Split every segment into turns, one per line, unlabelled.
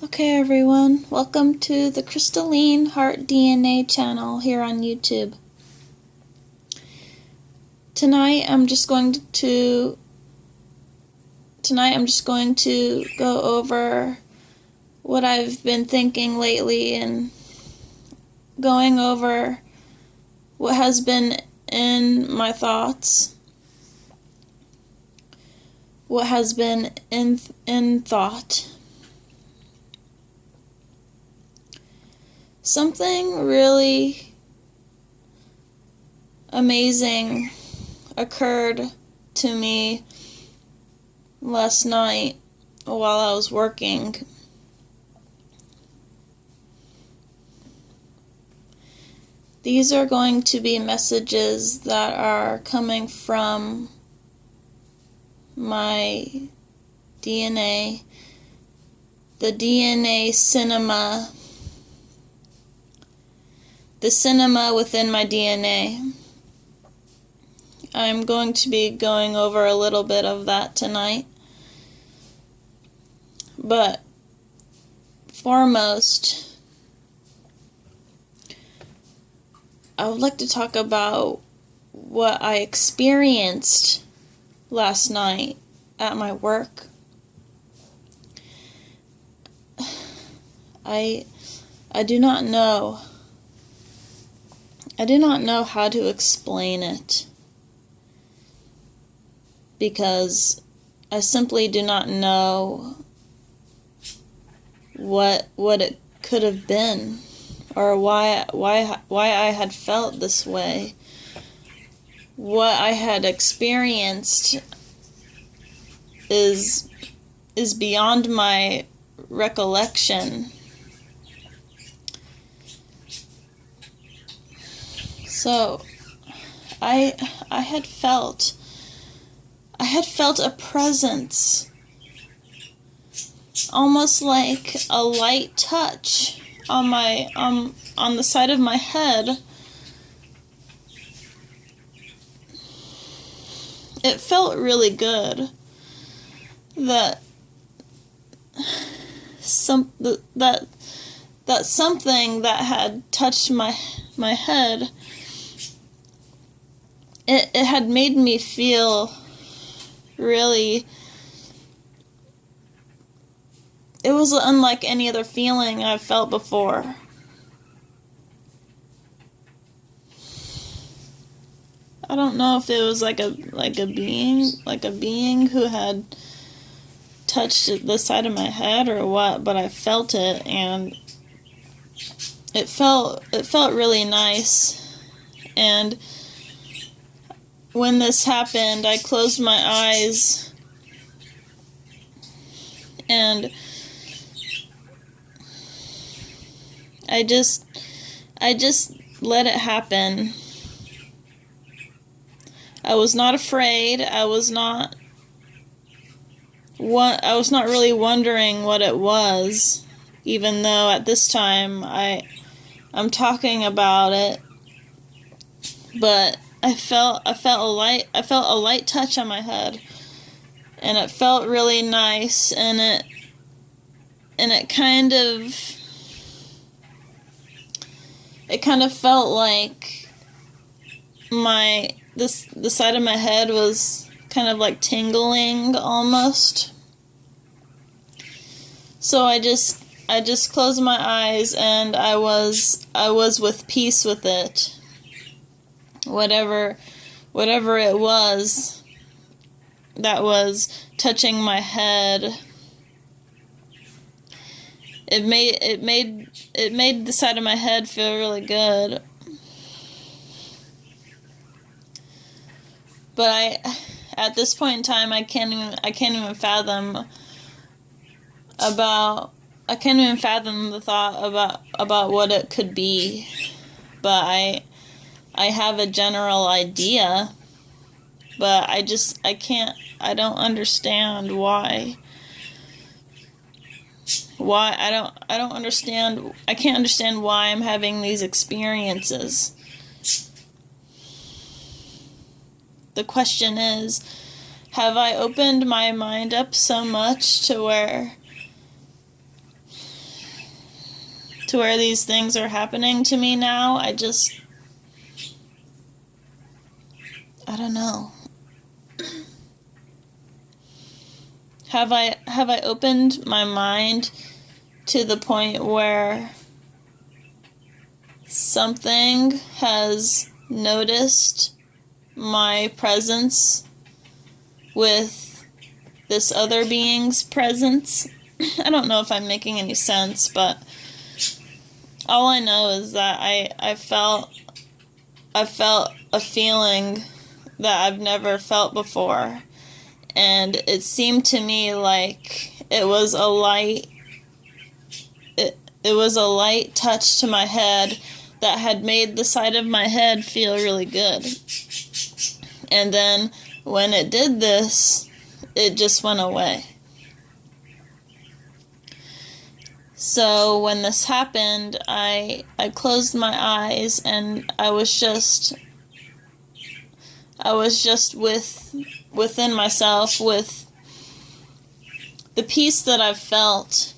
Okay everyone, welcome to the Crystalline Heart DNA channel here on YouTube. Tonight I'm just going to go over what I've been thinking lately and going over what has been in my thoughts, what has been in thought. Something really amazing occurred to me last night while I was working. These are going to be messages that are coming from my DNA, the DNA cinema, the cinema within my DNA. I'm going to be going over a little bit of that tonight. But foremost, I would like to talk about what I experienced last night at my work. I do not know how to explain it, because I simply do not know what it could have been, or why I had felt this way. What I had experienced is beyond my recollection. So I had felt a presence, almost like a light touch on my on the side of my head. It felt really good that something that had touched my head. It had made me feel really, it was unlike any other feeling I've felt before. I don't know if it was like a being who had touched the side of my head or what, but I felt it, and it felt really nice. And when this happened, I closed my eyes and I just let it happen. I was not afraid. I was not really wondering what it was, even though at this time I'm talking about it. But I felt a light touch on my head, and it felt really nice, and it kind of felt like the side of my head was kind of like tingling almost. So I just closed my eyes, and I was with peace with it. Whatever it was that was touching my head, it made the side of my head feel really good. But at this point in time, I can't even fathom the thought about what it could be. But I have a general idea, but I don't understand why. I can't understand why I'm having these experiences. The question is, have I opened my mind up so much to where to where these things are happening to me now. I don't know. Have I opened my mind to the point where something has noticed my presence with this other being's presence? I don't know if I'm making any sense, but all I know is that I felt a feeling that I've never felt before, and it seemed to me like it was a light touch to my head that had made the side of my head feel really good. And then when it did this, it just went away. So when this happened, I closed my eyes, and I was just within myself, with the peace that I've felt.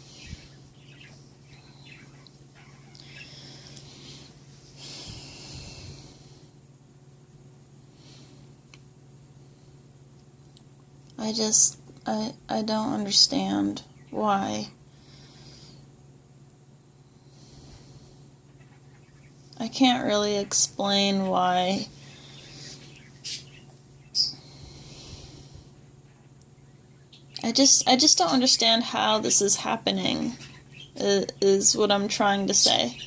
I don't understand why. I can't really explain why. I just don't understand how this is happening, is what I'm trying to say.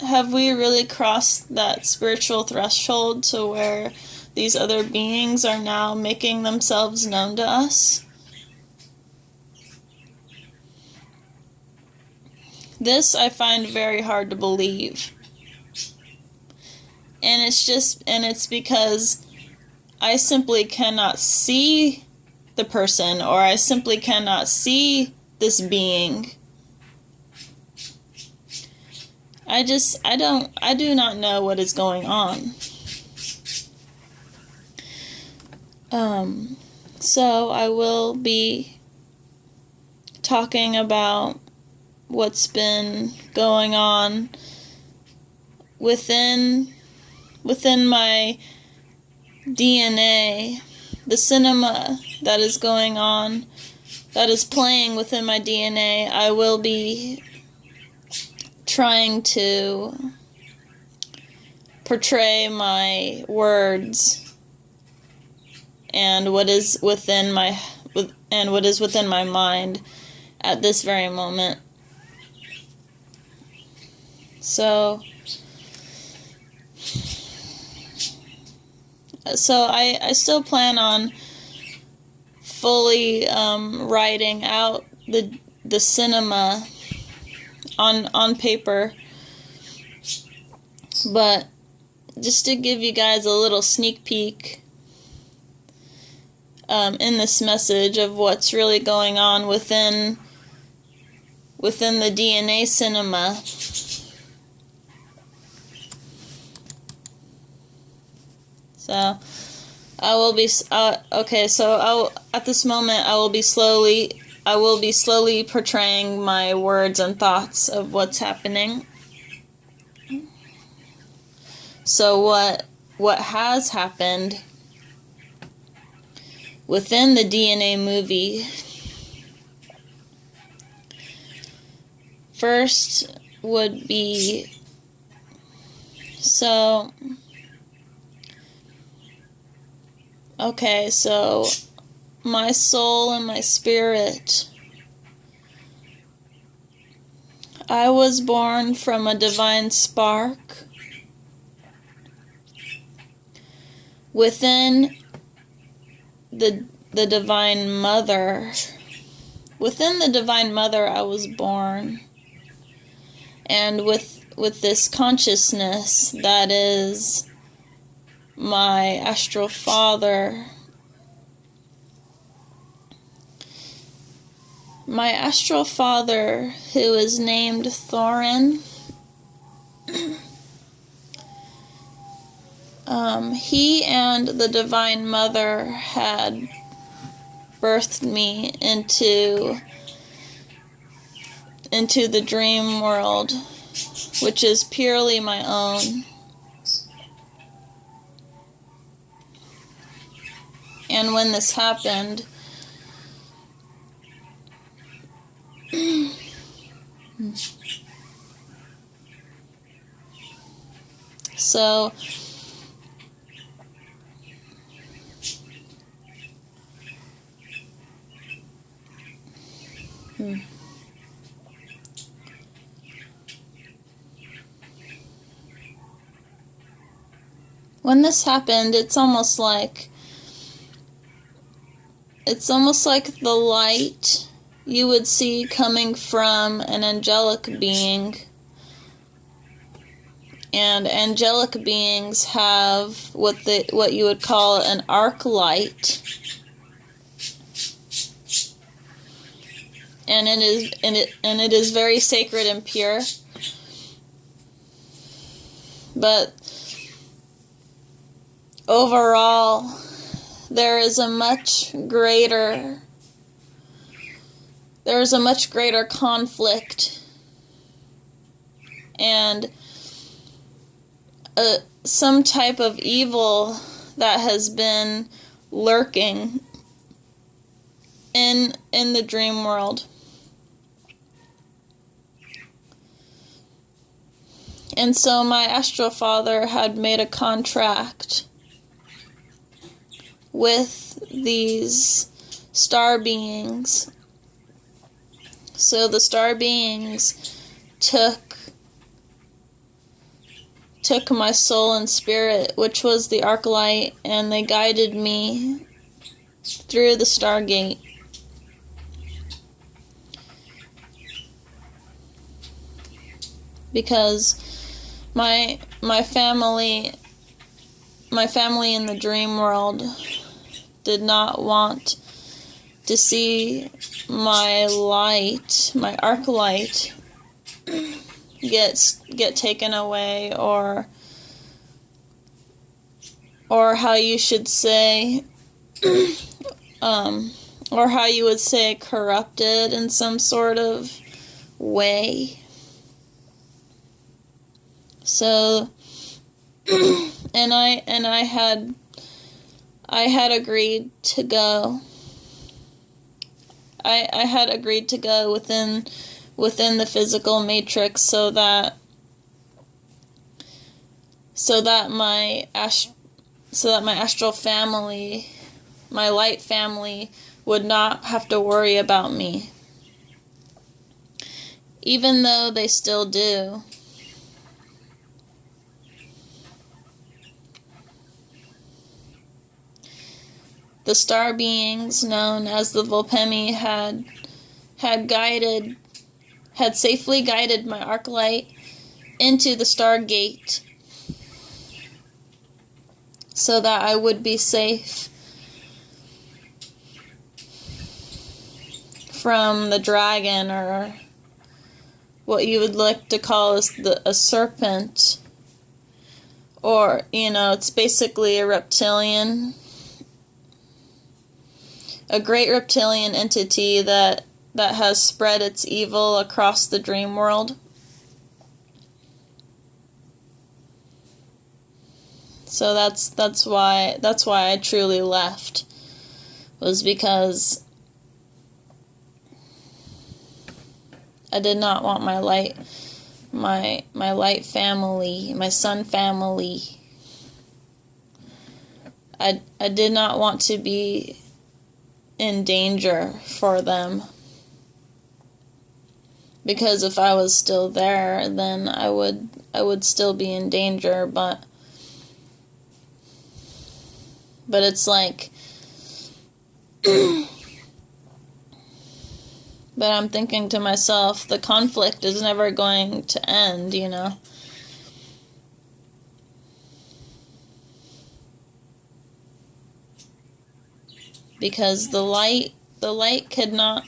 Have we really crossed that spiritual threshold to where these other beings are now making themselves known to us? This I find very hard to believe. And it's because I simply cannot see the person, or I simply cannot see this being. I do not know what is going on. So I will be talking about what's been going on within my DNA, the cinema that is going on, that is playing within my DNA. I will be trying to portray my words and what is within my mind at this very moment. So I still plan on fully writing out the cinema on paper, but just to give you guys a little sneak peek in this message of what's really going on within the DNA cinema. So I will be okay. So at this moment, I will be slowly portraying my words and thoughts of what's happening. So what has happened within the DNA movie? First would be, so my soul and my spirit, I was born from a divine spark within the Divine Mother. Within the Divine Mother I was born, and with this consciousness that is my astral father. My astral father, who is named Thorin, he and the Divine Mother had birthed me into the dream world, which is purely my own. And when this happened, so when this happened, it's almost like the light you would see coming from an angelic being. And angelic beings have what you would call an arc light. And it is very sacred and pure. But overall, there is a much greater conflict and some type of evil that has been lurking in the dream world. And so my astral father had made a contract with these star beings. So the star beings took my soul and spirit, which was the arc light, and they guided me through the Stargate. Because my family in the dream world did not want to see my light, my arc light, get taken away, or how you should say, or how you would say corrupted in some sort of way. So, and I had agreed to go. I had agreed to go within the physical matrix so that my astral family, my light family, would not have to worry about me. Even though they still do. The star beings known as the Volpemi had safely guided my arc light into the Stargate so that I would be safe from the dragon, or what you would like to call as a serpent, or, it's basically a reptilian. A great reptilian entity that has spread its evil across the dream world. So that's why I truly left, was because I did not want my light family, my son family. I did not want to be in danger for them, because if I was still there, then I would still be in danger. But it's like, but I'm thinking to myself, the conflict is never going to end, Because the light cannot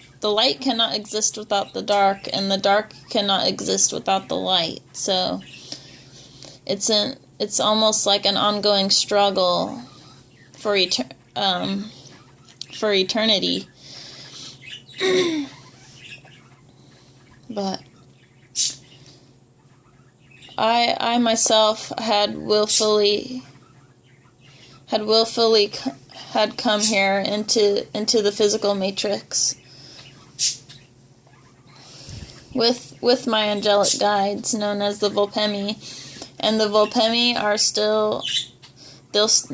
exist without the dark, and the dark cannot exist without the light. So it's almost like an ongoing struggle for for eternity. But I myself had willfully come here into the physical matrix with my angelic guides known as the Volpemi, and the Volpemi are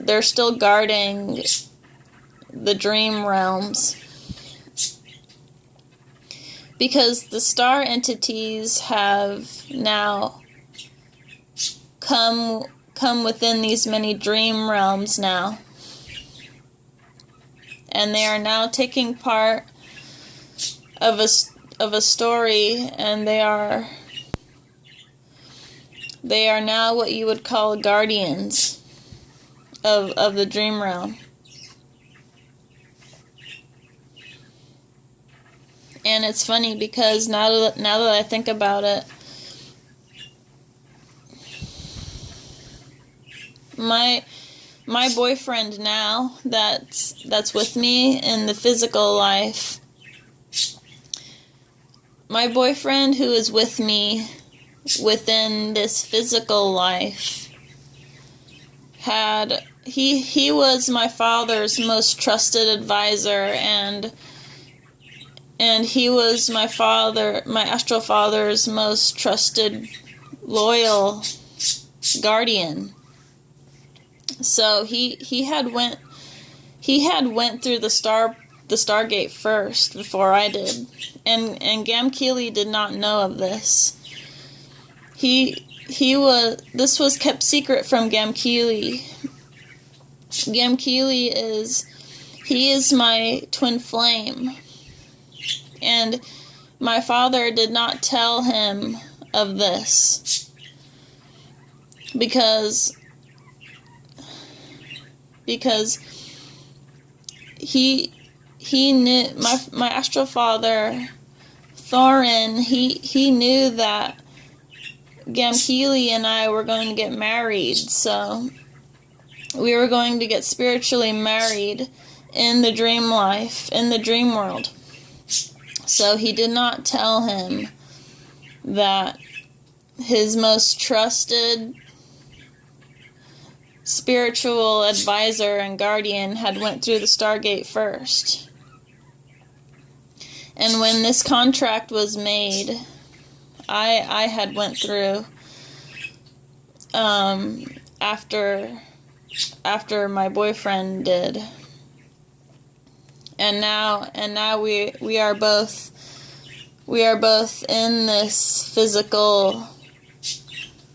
they're still guarding the dream realms, because the star entities have now come within these many dream realms now, and they are now taking part of a story, and they are now what you would call guardians of the dream realm. And it's funny because now that I think about it, my boyfriend now that's with me in the physical life, my boyfriend who is with me within this physical life he was my father's most trusted advisor, and he was my astral father's most trusted, loyal guardian. So he had went through the Stargate first before I did, and Gamkeely did not know of this. This was kept secret from Gamkeely. Gamkeely is my twin flame, and my father did not tell him of this because he knew, my astral father Thorin, he knew that Gamkeely and I were going to get married, so we were going to get spiritually married in the dream life, in the dream world. So he did not tell him that his most trusted spiritual advisor and guardian had went through the Stargate first. And when this contract was made, I had went through after my boyfriend did. And now we are both in this physical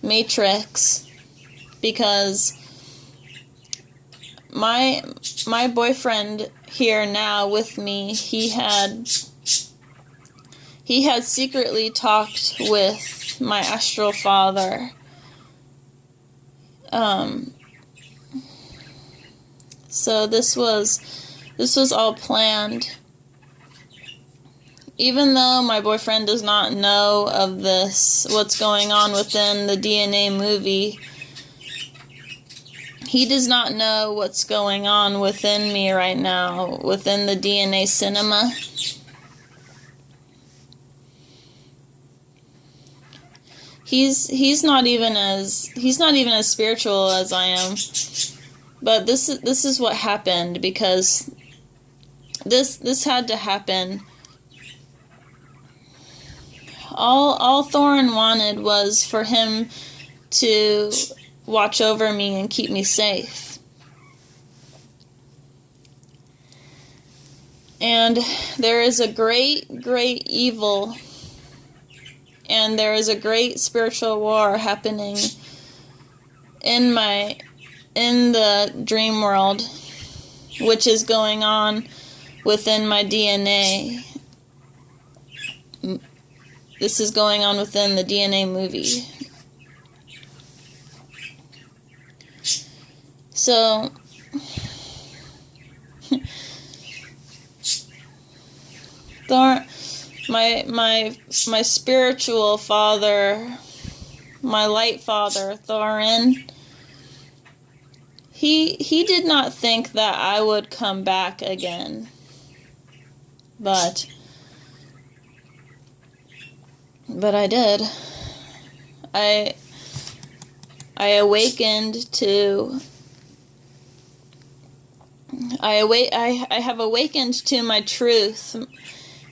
matrix, because my boyfriend here now with me, he had secretly talked with my astral father. So this was all planned. Even though my boyfriend does not know of this, what's going on within the DNA movie, he does not know what's going on within me right now, within the DNA cinema. He's not even as spiritual as I am. But this is what happened, because this had to happen. All Thorin wanted was for him to watch over me and keep me safe. And there is a great evil, and there is a great spiritual war happening in the dream world, which is going on within my DNA. This is going on within the DNA movie. So my spiritual father, my light father, Thorin, he did not think that I would come back again. But I did. I awakened to I have awakened to my truth,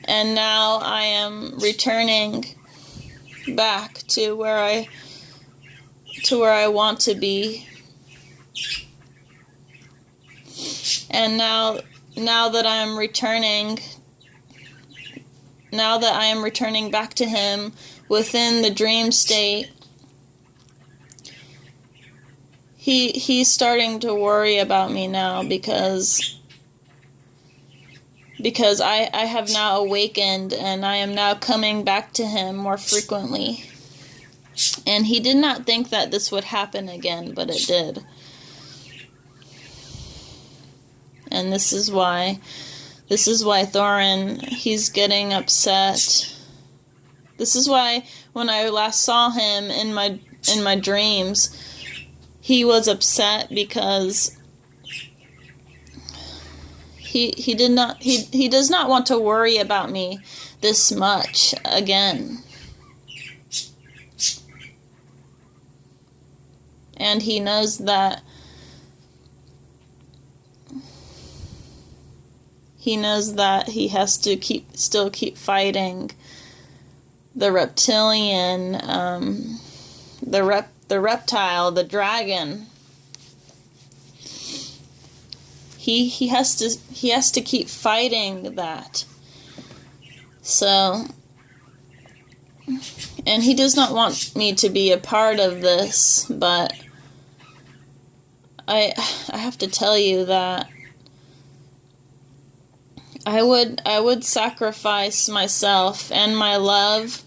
and now I am returning back to where I want to be. And now that I am returning back to him within the dream state, he's starting to worry about me now because I have now awakened, and I am now coming back to him more frequently. And he did not think that this would happen again, but it did. And this is why Thorin, he's getting upset. This is why when I last saw him in my dreams, he was upset because he does not want to worry about me this much again. And he knows that he has to still keep fighting the reptilian, the reptile, the dragon. He has to keep fighting that. So, and he does not want me to be a part of this, but I have to tell you that I would sacrifice myself and my love.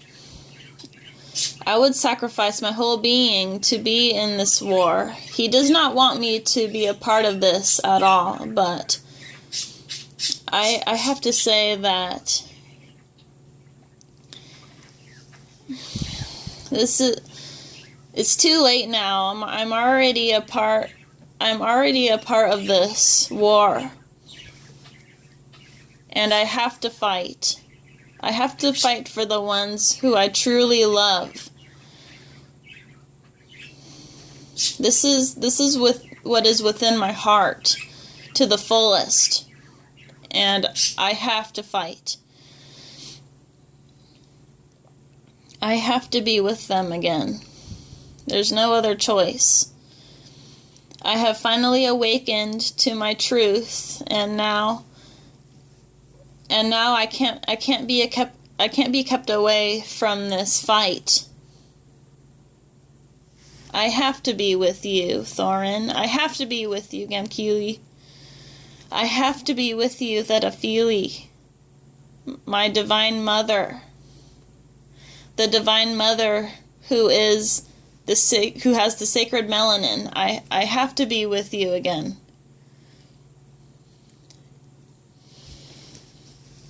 I would sacrifice my whole being to be in this war. He does not want me to be a part of this at all, but I have to say that it's too late now. I'm already a part of this war. And I have to fight. I have to fight for the ones who I truly love. This is with what is within my heart to the fullest. And I have to fight. I have to be with them again. There's no other choice. I have finally awakened to my truth, and now I can't be kept away from this fight. I have to be with you, Thorin. I have to be with you, Gamkili. I have to be with you, Thetaphili, my divine mother. The divine mother who has the sacred melanin. I have to be with you again.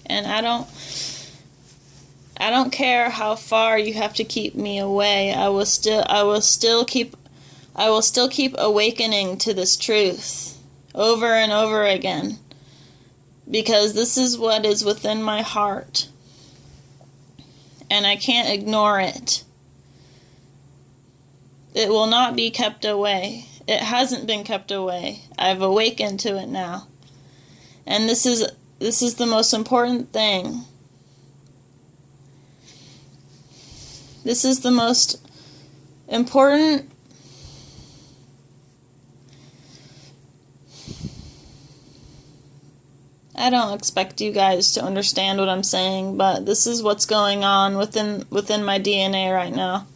And I don't care how far you have to keep me away. I will still keep awakening to this truth over and over again, because this is what is within my heart, and I can't ignore it. It will not be kept away. It hasn't been kept away. I've awakened to it now, and this is the most important thing. This is the most important. I don't expect you guys to understand what I'm saying, but this is what's going on within my DNA right now.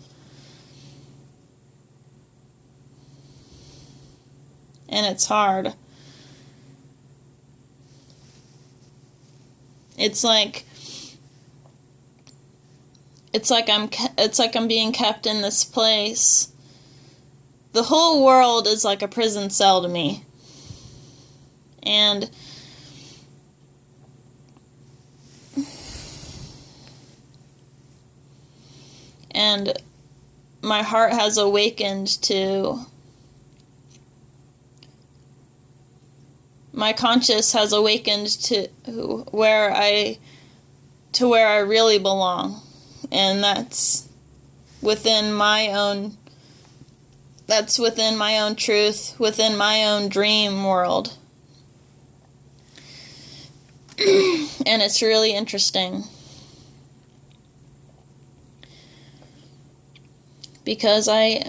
And it's hard. It's like I'm being kept in this place. The whole world is like a prison cell to me. And my heart has awakened to my conscience has awakened to where I really belong, and that's within my own truth, within my own dream world. And it's really interesting, because I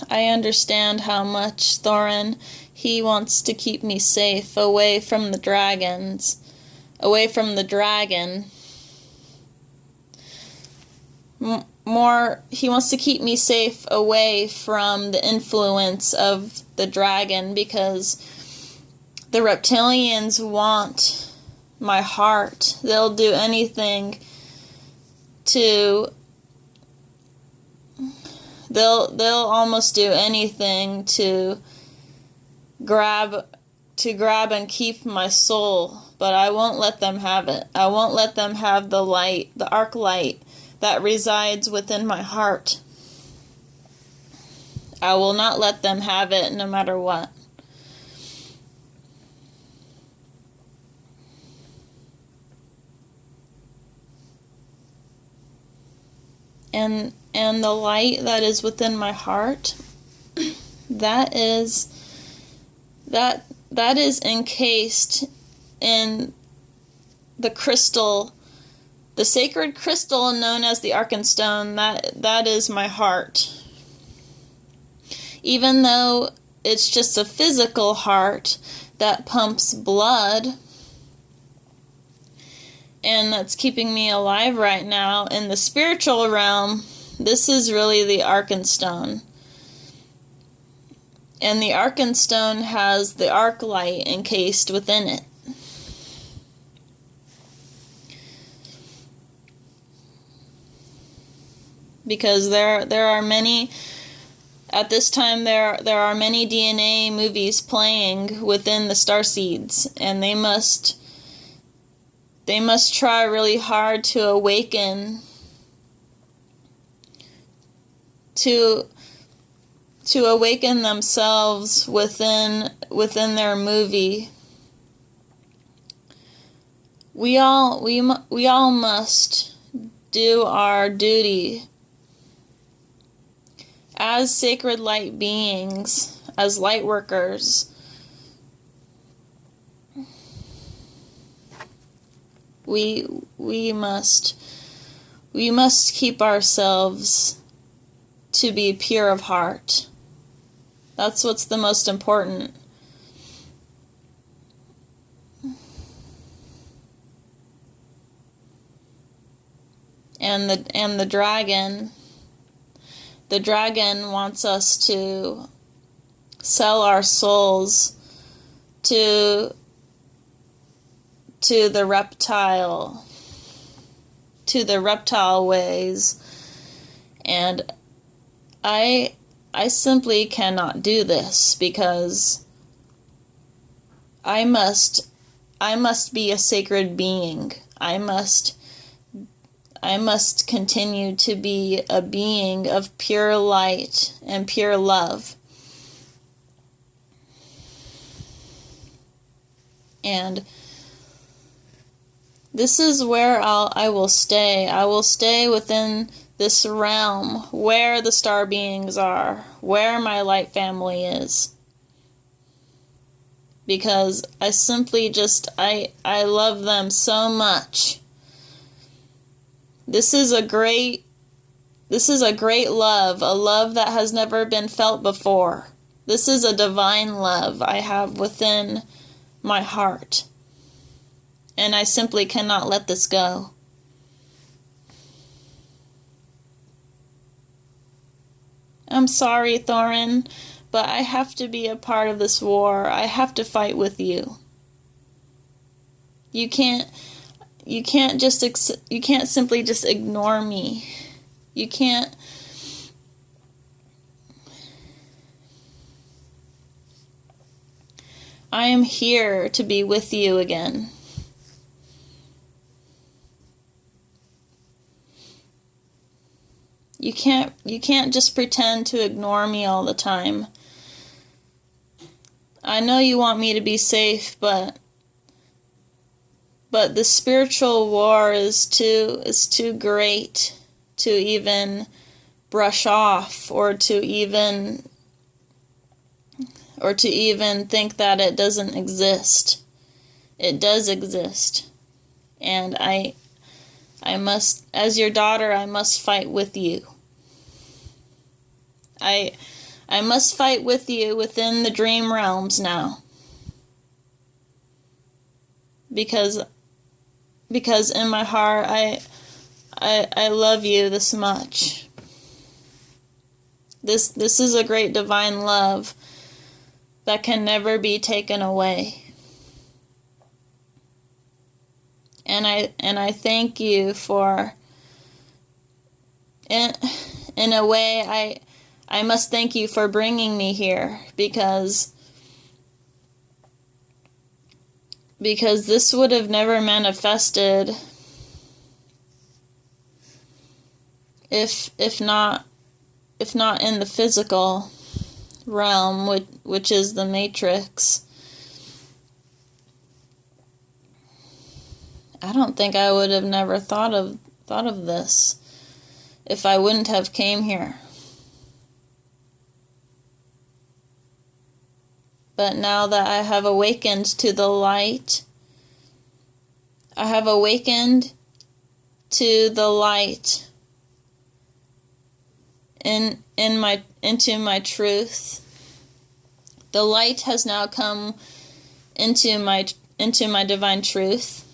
understand how much Thorin, he wants to keep me safe, away from the dragons, away from the dragon. He wants to keep me safe away from the influence of the dragon, because the reptilians want my heart. They'll do anything to... They'll almost do anything to grab and keep my soul, but I won't let them have it. I won't let them have the light, the arc light that resides within my heart. I will not let them have it, no matter what. And the light that is within my heart, that is encased in the crystal, the sacred crystal known as the Arkenstone. That is my heart. Even though it's just a physical heart that pumps blood, and that's keeping me alive right now, in the spiritual realm, this is really the Arkenstone. And the Arkenstone has the arc light encased within it. Because there are many, at this time there are many DNA movies playing within the Starseeds, and they must try really hard to awaken to awaken themselves within their movie. We all must do our duty as sacred light beings, as light workers. We must keep ourselves to be pure of heart. That's what's the most important. And the dragon wants us to sell our souls to the reptile ways, and I simply cannot do this, because I must be a sacred being. I must continue to be a being of pure light and pure love. And this is where I will stay. I will stay within this realm where the star beings are, where my light family is. Because I simply I love them so much. This is a great love, a love that has never been felt before. This is a divine love I have within my heart. And I simply cannot let this go. I'm sorry, Thorin, but I have to be a part of this war. I have to fight with you. You can't simply just ignore me. You can't. I am here to be with you again. You can't just pretend to ignore me all the time. I know you want me to be safe, but the spiritual war is too great to even brush off, or to even think that it doesn't exist. It does exist. And I must, as your daughter, I must fight with you. I must fight with you within the dream realms now. Because in my heart I love you this much. This is a great divine love that can never be taken away. And I thank you for, in a way, I must thank you for bringing me here, because this would have never manifested if not in the physical realm, which is the matrix. I don't think I would have never thought of this if I wouldn't have came here. But now that I have awakened to the light, I have awakened to the light into my truth. The light has now come into my divine truth.